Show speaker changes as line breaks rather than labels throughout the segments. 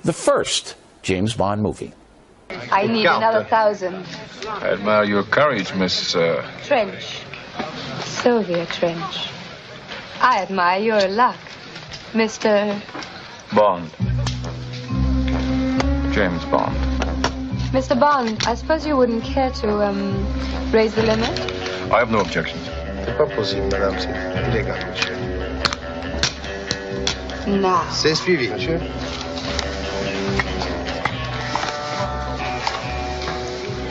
the first James Bond movie.
I need another 1,000.
I admire your courage, Miss...
Trench. Sylvia Trench. I admire your luck, Mr...
Bond. James Bond.
Mr. Bond, I suppose you wouldn't care to, raise the limit?
I have no objections.
C'est pas possible, madame, c'est illégal, monsieur.
No.
C'est suivi, monsieur.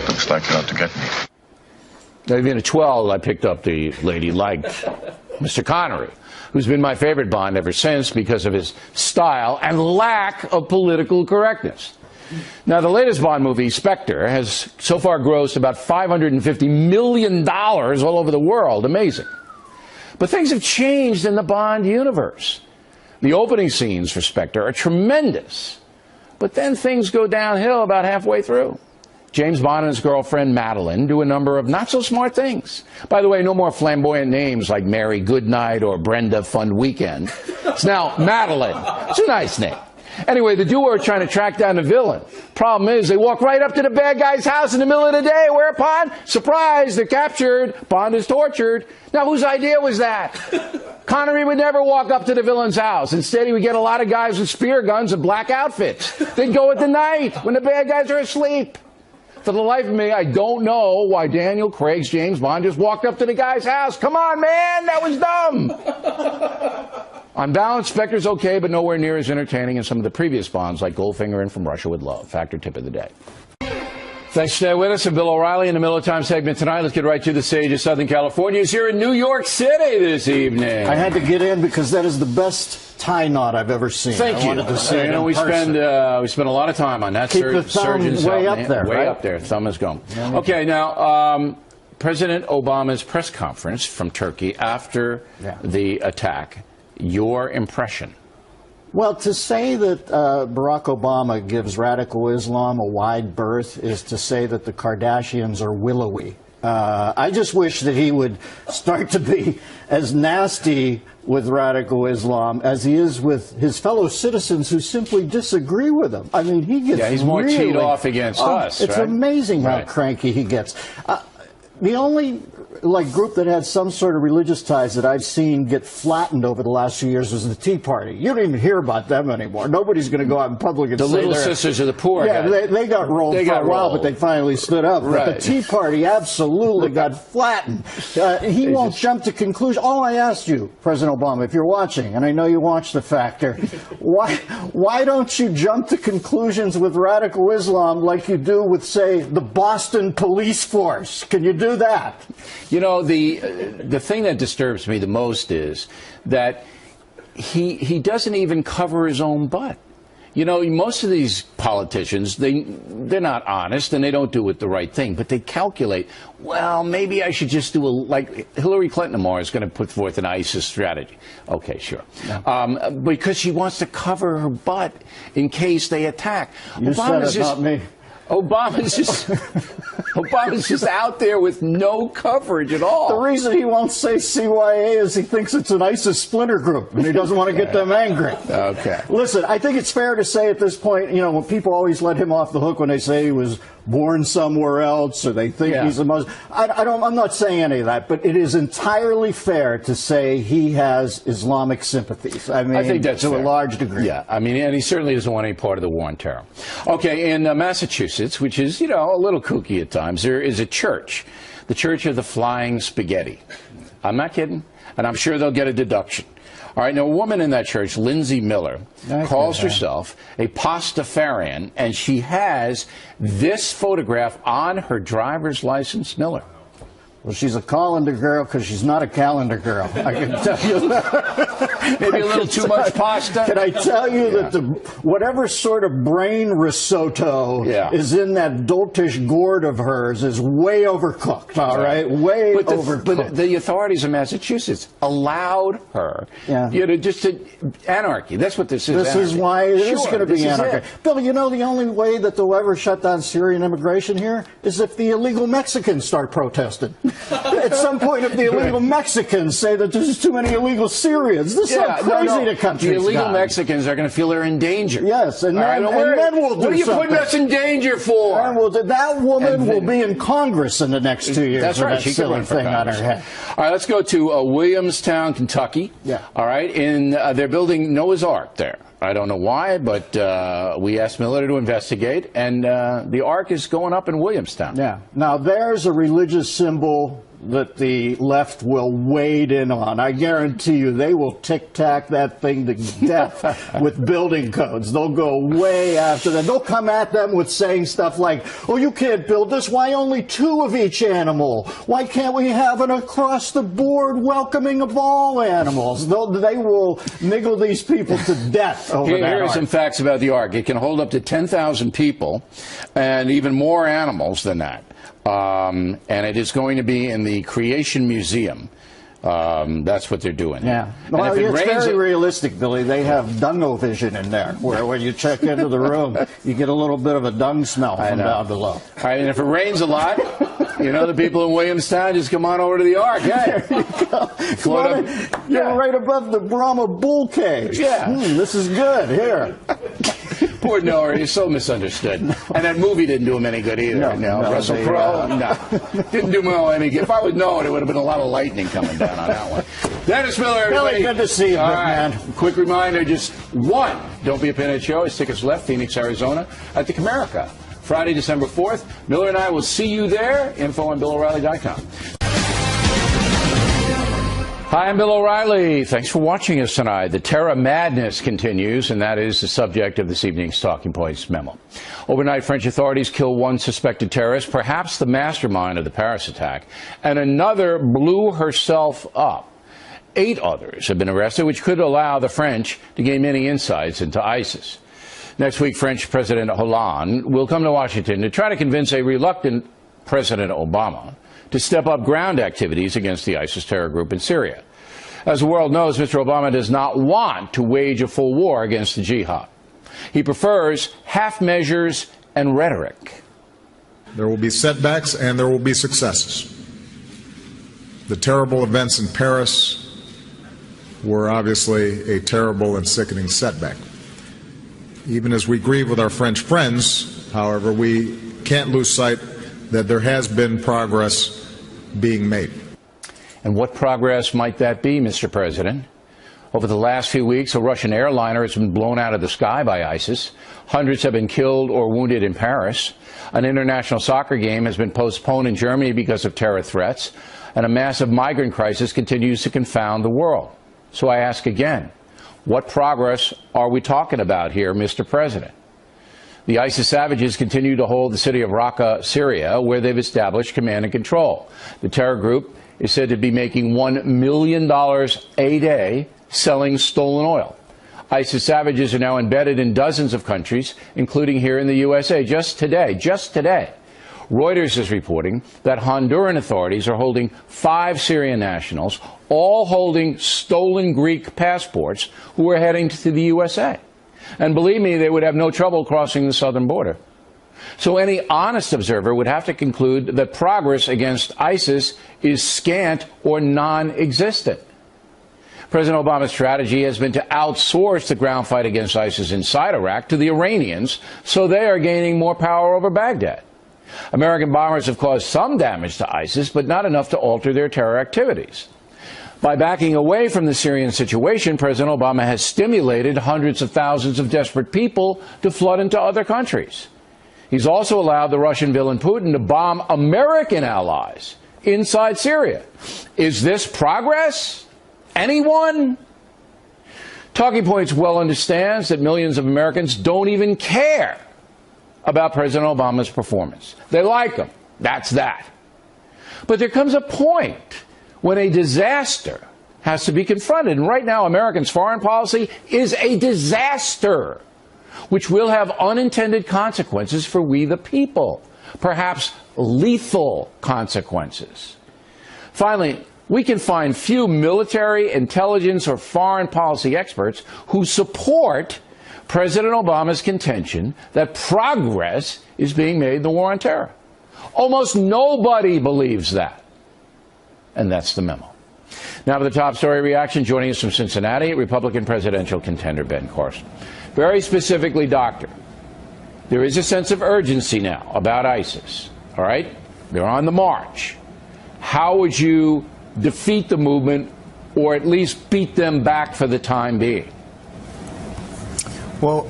Looks like you're out to get me.
Even at 12, I picked up the lady liked Mr. Connery, who's been my favorite Bond ever since because of his style and lack of political correctness. Now, the latest Bond movie, Spectre, has so far grossed about $550 million all over the world. Amazing. But things have changed in the Bond universe. The opening scenes for Spectre are tremendous, but then things go downhill about halfway through. James Bond and his girlfriend Madeline do a number of not-so-smart things. By the way, no more flamboyant names like Mary Goodnight or Brenda Fun Weekend. It's now Madeline. It's a nice name. Anyway, the duo are trying to track down the villain. Problem is, they walk right up to the bad guy's house in the middle of the day, whereupon, surprise, they're captured. Bond is tortured. Now, whose idea was that? Connery would never walk up to the villain's house. Instead, he would get a lot of guys with spear guns and black outfits. They'd go at the night when the bad guys are asleep. For the life of me, I don't know why Daniel Craig's James Bond just walked up to the guy's house. Come on, man, that was dumb. On balance, Spectre's okay, but nowhere near as entertaining as some of the previous Bonds, like Goldfinger and From Russia with Love. Factor tip of the day. Thanks for staying with us. I'm Bill O'Reilly in the Miller Time segment tonight. Let's get right to the stage of Southern California. He's here in New York City this evening.
I had to get in because that is the best tie knot I've ever seen.
Thank you.
I wanted to see it
we spend a lot of time on that.
Keep the thumb way up there.
Way
right?
up there. Thumb is going. Okay, now, President Obama's press conference from Turkey after the attack. Your impression?
Well, to say that Barack Obama gives radical Islam a wide berth is to say that the Kardashians are willowy. I just wish that he would start to be as nasty with radical Islam as he is with his fellow citizens who simply disagree with him. I mean, he gets
he's more
really,
teed off against us.
It's
right?
amazing how cranky he gets. The only group that had some sort of religious ties that I've seen get flattened over the last few years was the Tea Party. You don't even hear about them anymore. Nobody's going to go out in public and say
the Little Sisters of the Poor.
Yeah, they got rolled for a while, but they finally stood up.
Right.
But the Tea Party absolutely got flattened. He won't jump to conclusions. All I asked you, President Obama, if you're watching, and I know you watch The Factor, why don't you jump to conclusions with radical Islam like you do with, say, the Boston police force? Can you do that?
You know, the thing that disturbs me the most is that he doesn't even cover his own butt. You know, most of these politicians, they're not honest and they don't do it the right thing, but they calculate, well, maybe I should just do like Hillary Clinton tomorrow is going to put forth an ISIS strategy. Okay, sure. Yeah. Because she wants to cover her butt in case they attack.
You said it, not me.
Obama's just out there with no coverage at all.
The reason he won't say CYA is he thinks it's an ISIS splinter group, and he doesn't want to get them angry. Okay. Listen, I think it's fair to say at this point, you know, when people always let him off the hook when they say he was born somewhere else, or they think he's a Muslim. I'm not saying any of that, but it is entirely fair to say he has Islamic sympathies. I mean, I think that's to a large degree.
Yeah, I mean, and he certainly doesn't want any part of the war on terror. Okay, in Massachusetts, which is, you know, a little kooky at times, there is a church, the Church of the Flying Spaghetti. I'm not kidding, and I'm sure they'll get a deduction. All right, now a woman in that church, Lindsay Miller, calls herself a Pastafarian, and she has this photograph on her driver's license, Miller.
Well, she's a colander girl because she's not a calendar girl. I can tell you that.
Maybe a little too much pasta.
Can I tell you that whatever sort of brain risotto is in that doltish gourd of hers is way overcooked, all right? Way overcooked.
But the authorities in Massachusetts allowed her, you know, just to anarchy. That's what this is.
This is why it is going to be anarchy. Bill, you know the only way that they'll ever shut down Syrian immigration here is if the illegal Mexicans start protesting. At some point, if the illegal Mexicans say that there's too many illegal Syrians, this is how crazy the country's
The illegal
gone.
Mexicans are going to feel they're in danger.
Yes, and then we'll do something.
What are you putting us in danger for?
And that woman will be in Congress in the next 2 years.
That's right.
That
She can
silly
run for
thing on her
Congress.
head.
All right, let's go to Williamstown, Kentucky.
Yeah.
All right, they're building Noah's Ark there. I don't know why, but we asked Miller to investigate, and the Ark is going up in Williamstown.
Yeah. Now, there's a religious symbol that the left will wade in on. I guarantee you they will tic-tac that thing to death with building codes. They'll go way after that. They'll come at them with saying stuff like, oh, you can't build this. Why only 2 of each animal? Why can't we have an across-the-board welcoming of all animals? They will niggle these people to death over that
Here are
Ark.
some facts about the Ark. It can hold up to 10,000 people and even more animals than that. And it is going to be in the Creation Museum. That's what they're doing.
Yeah.
And
Well,
if it
it's
rains,
very realistic, Billy. They have dungo-vision in there, where when you check into the room, you get a little bit of a dung smell from down below.
All right, and if it rains a lot, the people in Williamstown just come on over to the Ark. Hey, float up.
You're right above the Brahma bull cage.
Yeah.
This is good. Here.
Poor Noah, he's so misunderstood. And that movie didn't do him any good either.
No,
Russell
they,
Crowe, no. Didn't do Noah any good. If I would know it, it would have been a lot of lightning coming down on that one. Dennis Miller, everybody.
Billy, good to see you,
All
big
right.
man.
Quick reminder, just one Don't Be a Pinhead show. His tickets left, Phoenix, Arizona, at the Comerica. Friday, December 4th. Miller and I will see you there. Info on BillO'Reilly.com. Hi, I'm Bill O'Reilly. Thanks for watching us tonight. The terror madness continues, and that is the subject of this evening's Talking Points memo. Overnight, French authorities kill one suspected terrorist, perhaps the mastermind of the Paris attack, and another blew herself up. 8 others have been arrested, which could allow the French to gain many insights into ISIS. Next week, French President Hollande will come to Washington to try to convince a reluctant President Obama to step up ground activities against the ISIS terror group in Syria. As the world knows, Mr. Obama does not want to wage a full war against the jihad. He prefers half measures and rhetoric.
There will be setbacks and there will be successes. The terrible events in Paris were obviously a terrible and sickening setback. Even as we grieve with our French friends, however, we can't lose sight that there has been progress being made.
And what progress might that be, Mr. President? Over the last few weeks, a Russian airliner has been blown out of the sky by ISIS. Hundreds have been killed or wounded in Paris. An international soccer game has been postponed in Germany because of terror threats. And a massive migrant crisis continues to confound the world. So I ask again, what progress are we talking about here, Mr. President? The ISIS savages continue to hold the city of Raqqa, Syria, where they've established command and control. The terror group is said to be making $1 million a day selling stolen oil. ISIS savages are now embedded in dozens of countries, including here in the USA. Just today, Reuters is reporting that Honduran authorities are holding 5 Syrian nationals, all holding stolen Greek passports, who are heading to the USA. And believe me, they would have no trouble crossing the southern border. So any honest observer would have to conclude that progress against ISIS is scant or non-existent. President Obama's strategy has been to outsource the ground fight against ISIS inside Iraq to the Iranians, so they are gaining more power over Baghdad. American bombers have caused some damage to ISIS, but not enough to alter their terror activities. By backing away from the Syrian situation, President Obama has stimulated hundreds of thousands of desperate people to flood into other countries. He's also allowed the Russian villain Putin to bomb American allies inside Syria. Is this progress? Anyone? Talking Points well understands that millions of Americans don't even care about President Obama's performance. They like him. That's that. But there comes a point when a disaster has to be confronted. And right now, Americans' foreign policy is a disaster, which will have unintended consequences for we the people, perhaps lethal consequences. Finally, we can find few military, intelligence, or foreign policy experts who support President Obama's contention that progress is being made in the war on terror. Almost nobody believes that. And that's the memo. Now for the top story reaction, joining us from Cincinnati, Republican presidential contender Ben Carson. Very specifically, Doctor, there is a sense of urgency now about ISIS, all right? They're on the march. How would you defeat the movement or at least beat them back for the time being?
Well,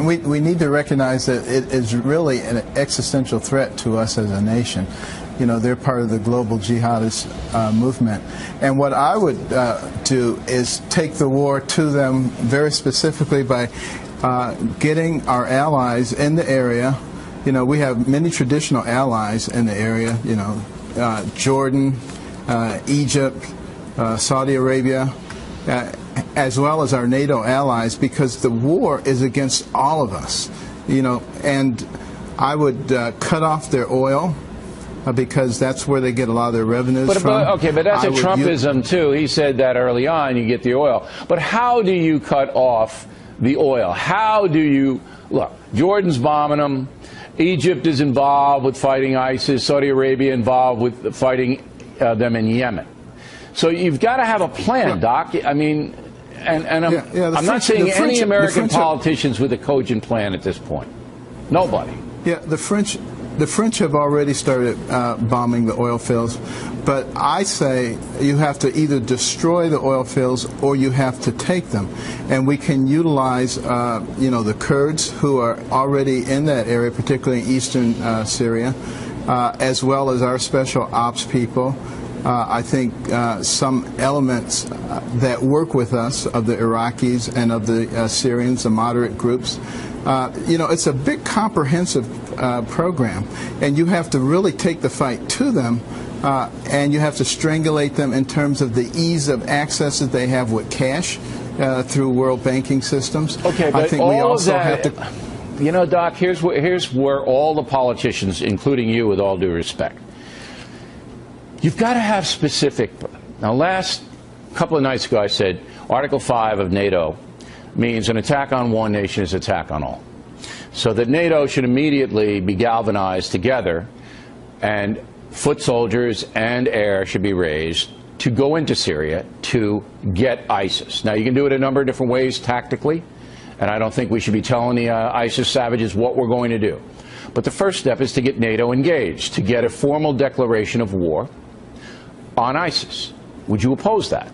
we need to recognize that it is really an existential threat to us as a nation. You know, they're part of the global jihadist movement. And what I would do is take the war to them very specifically by getting our allies in the area. You know, we have many traditional allies in the area, you know, Jordan, Egypt, Saudi Arabia, as well as our NATO allies, because the war is against all of us, you know, and I would cut off their oil because that's where they get a lot of their revenues from.
Okay, but that's a Trumpism too. He said that early on, you get the oil. But how do you cut off the oil? How do you, look, Jordan's bombing them, Egypt is involved with fighting ISIS, Saudi Arabia involved with fighting them in Yemen. So you've got to have a plan, Doc. I mean, I'm not seeing any American politicians with a cogent plan at this point. Nobody.
Yeah, the French have already started bombing the oil fields, but I say you have to either destroy the oil fields or you have to take them, and we can utilize, you know, the Kurds who are already in that area, particularly in eastern Syria, as well as our special ops people. I think some elements that work with us, of the Iraqis and of the Syrians, the moderate groups. You know, it's a big comprehensive program, and you have to really take the fight to them, and you have to strangulate them in terms of the ease of access that they have with cash through world banking systems.
Okay, but
I think we also have to.
You know, Doc, here's where all the politicians, including you, with all due respect, you've got to have specific. Now, last couple of nights ago, I said Article 5 of NATO means an attack on one nation is an attack on all. So that NATO should immediately be galvanized together, and foot soldiers and air should be raised to go into Syria to get ISIS. Now, you can do it a number of different ways tactically, and I don't think we should be telling the ISIS savages what we're going to do. But the first step is to get NATO engaged, to get a formal declaration of war on ISIS. Would you oppose that?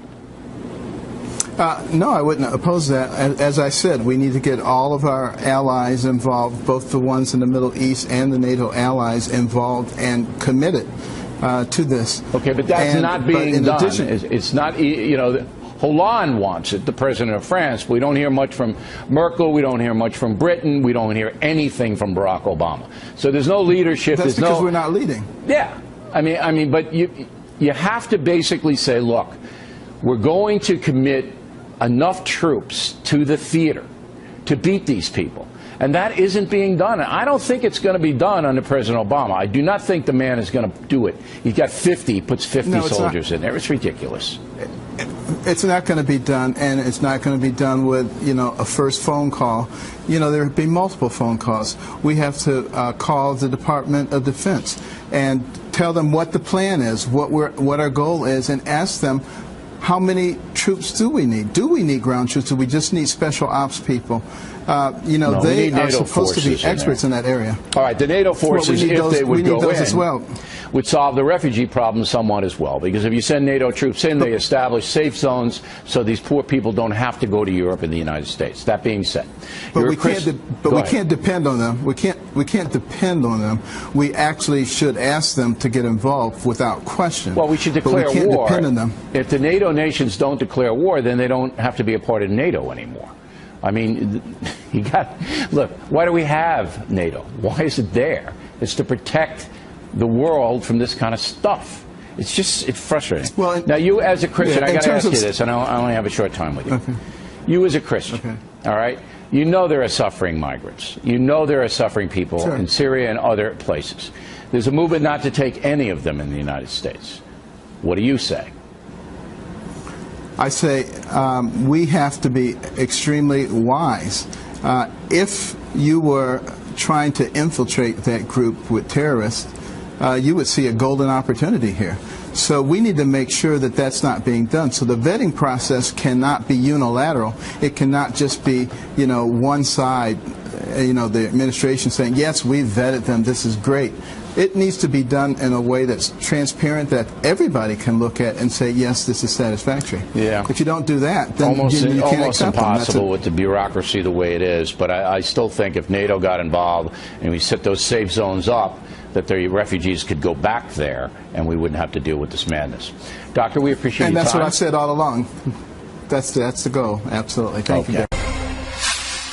No, I wouldn't oppose that. As I said, we need to get all of our allies involved, both the ones in the Middle East and the NATO allies involved and committed to this.
Okay, but that's not being done. It's not, you know, Hollande wants it, the president of France. We don't hear much from Merkel. We don't hear much from Britain. We don't hear anything from Barack Obama. So there's no leadership.
That's because we're not leading.
Yeah. I mean, but you have to basically say, look, we're going to commit enough troops to the theater to beat these people. And that isn't being done. And I don't think it's going to be done under President Obama. I do not think the man is going to do it. He's got 50, he puts 50 soldiers in there. It's ridiculous.
It's not going to be done, and it's not going to be done with, you know, a first phone call. You know, there will be multiple phone calls. We have to call the Department of Defense and tell them what the plan is, what our goal is, and ask them, how many troops do we need? Do we need ground troops? Do we just need special ops people? You know, no, they are supposed to be experts in that area.
All right, the NATO forces, if they would go in,
as well,
would solve the refugee problem somewhat as well. Because if you send NATO troops in, they establish safe zones so these poor people don't have to go to Europe and the United States. That being said,
but we can't depend on them. We can't depend on them. We actually should ask them to get involved without question.
Well, we should declare
war. We can't
war.
Depend on them.
If the NATO nations don't declare war, then they don't have to be a part of NATO anymore. I mean, look, why do we have NATO? Why is it there? It's to protect the world from this kind of stuff. It's frustrating. Well, now, you as a Christian, I got to ask you this, and I only have a short time with you.
Okay.
You as a Christian, all right, you know there are suffering migrants. You know there are suffering people in Syria and other places. There's a movement not to take any of them in the United States. What do you say?
I say we have to be extremely wise. If you were trying to infiltrate that group with terrorists, you would see a golden opportunity here. So we need to make sure that that's not being done. So the vetting process cannot be unilateral. It cannot just be, one side, the administration saying, yes, we've vetted them, this is great. It needs to be done in a way that's transparent, that everybody can look at and say, yes, this is satisfactory.
Yeah.
If you don't do that, then
almost
you can't accept them.
impossible with the bureaucracy the way it is. But I still think if NATO got involved and we set those safe zones up, that the refugees could go back there and we wouldn't have to deal with this madness. Doctor, we appreciate your time.
And that's what I've said all along. That's the goal. Absolutely. Thank you.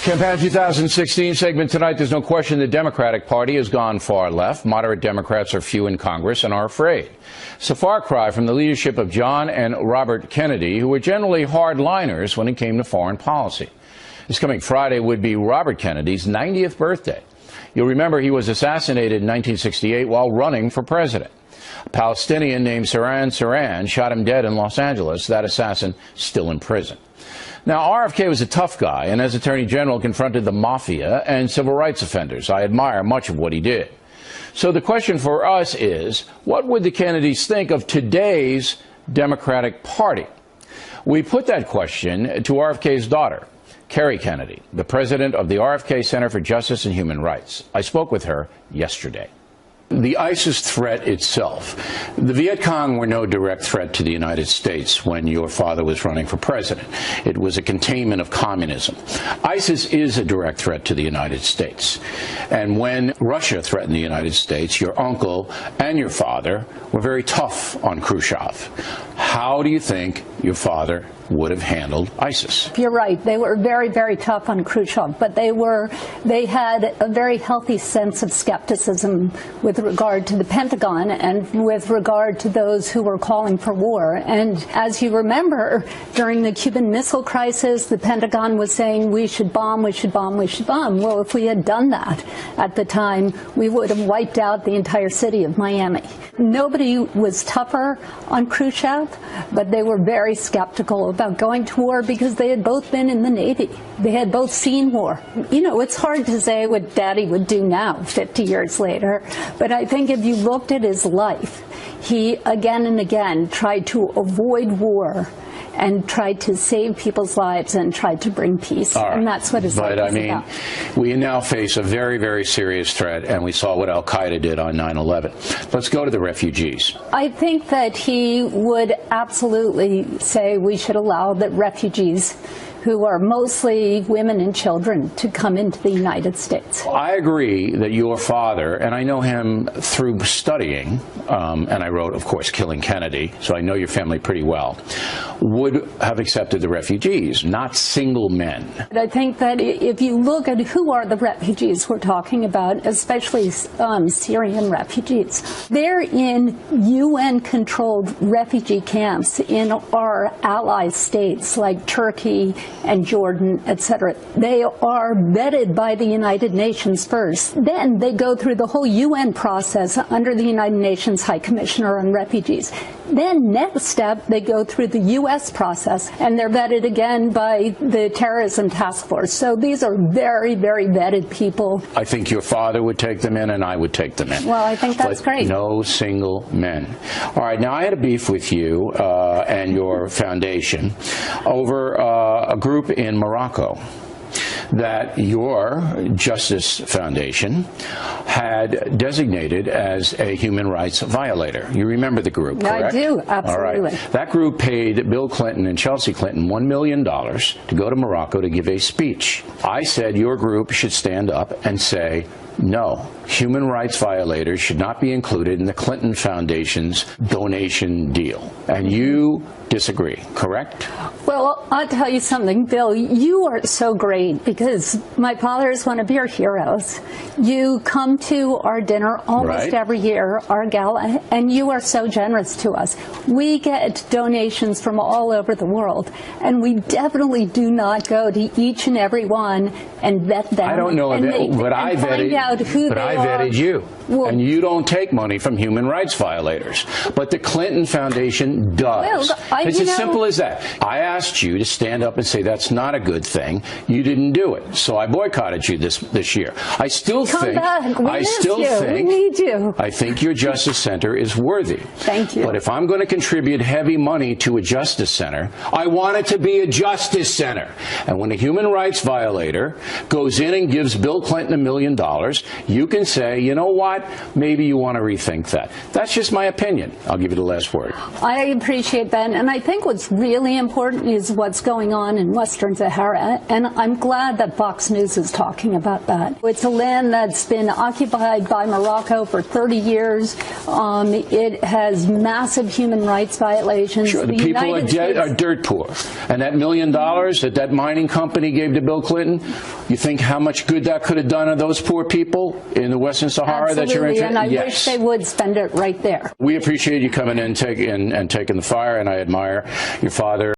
Campaign 2016 segment tonight. There's no question the Democratic Party has gone far left. Moderate Democrats are few in Congress and are afraid. It's a far cry from the leadership of John and Robert Kennedy, who were generally hardliners when it came to foreign policy. This coming Friday would be Robert Kennedy's 90th birthday. You'll remember he was assassinated in 1968 while running for president. A Palestinian named Saran shot him dead in Los Angeles, that assassin still in prison. Now, RFK was a tough guy, and as Attorney General confronted the mafia and civil rights offenders. I admire much of what he did. So the question for us is, what would the Kennedys think of today's Democratic Party? We put that question to RFK's daughter, Kerry Kennedy, the president of the RFK Center for Justice and Human Rights. I spoke with her yesterday. The ISIS threat itself. The Viet Cong were no direct threat to the United States when your father was running for president. It was a containment of communism. ISIS is a direct threat to the United States. And when Russia threatened the United States, your uncle and your father were very tough on Khrushchev. How do you think your father would have handled ISIS?
You're right. They were very, very tough on Khrushchev, but they had a very healthy sense of skepticism with regard to the Pentagon and with regard to those who were calling for war. And as you remember, during the Cuban Missile Crisis, the Pentagon was saying we should bomb, we should bomb, we should bomb. Well, if we had done that at the time, we would have wiped out the entire city of Miami. Nobody was tougher on Khrushchev, but they were very skeptical about going to war because they had both been in the Navy. They had both seen war. It's hard to say what Daddy would do now, 50 years later, but I think if you looked at his life, he again and again tried to avoid war and tried to save people's lives and tried to bring peace.
Right.
And that's what his life is about.
We now face a very, very serious threat, and we saw what Al-Qaeda did on 9/11. Let's go to the refugees.
I think that he would absolutely say we should allow the refugees, who are mostly women and children, to come into the United States.
I agree that your father, and I know him through studying, and I wrote, of course, Killing Kennedy, so I know your family pretty well, would have accepted the refugees, not single men.
I think that if you look at who are the refugees we're talking about, especially Syrian refugees, they're in UN-controlled refugee camps in our ally states like Turkey and Jordan, etc. They are vetted by the United Nations first. Then they go through the whole UN process under the United Nations High Commissioner on Refugees. Then next step, they go through the U.S. process, and they're vetted again by the Terrorism Task Force. So these are very, very vetted people.
I think your father would take them in, and I would take them in.
Well, I think that's great.
No single men. All right, now I had a beef with you and your foundation over a group in Morocco that your Justice Foundation had designated as a human rights violator. You remember the group, correct?
I do, absolutely.
All right. That group paid Bill Clinton and Chelsea Clinton $1 million to go to Morocco to give a speech. I said your group should stand up and say, no, human rights violators should not be included in the Clinton Foundation's donation deal. And you disagree, correct?
Well, I'll tell you something, Bill. You are so great because my father is one of your heroes. You come to our dinner almost every year, our gala, and you are so generous to us. We get donations from all over the world, and we definitely do not go to each and every one and vet them.
I don't know, but I vetted.
out who
But
they
I
are.
vetted you,
Well,
and you don't take money from human rights violators. But the Clinton Foundation does.
Well,
It's as simple as that. I asked you to stand up and say that's not a good thing. You didn't do it, so I boycotted you this year. I still
Come
think.
back. We
I
miss
still
you.
think.
We need you.
I think your Justice Center is worthy.
Thank you.
But if I'm going to contribute heavy money to a Justice Center, I want it to be a Justice Center. And when a human rights violator goes in and gives Bill Clinton $1 million, you can say, you know what, maybe you want to rethink that. That's just my opinion. I'll give you the last word.
I appreciate that, and I think what's really important is what's going on in Western Sahara, and I'm glad that Fox News is talking about that. It's a land that's been occupied by Morocco for 30 years. It has massive human rights violations.
Sure, the people are dirt poor. And that $1 million that mining company gave to Bill Clinton, you think how much good that could have done to those poor people in the Western Sahara that you're
Absolutely, and I
yes.
wish they would spend it right there.
We appreciate you coming in and taking the fire, and I admire your father.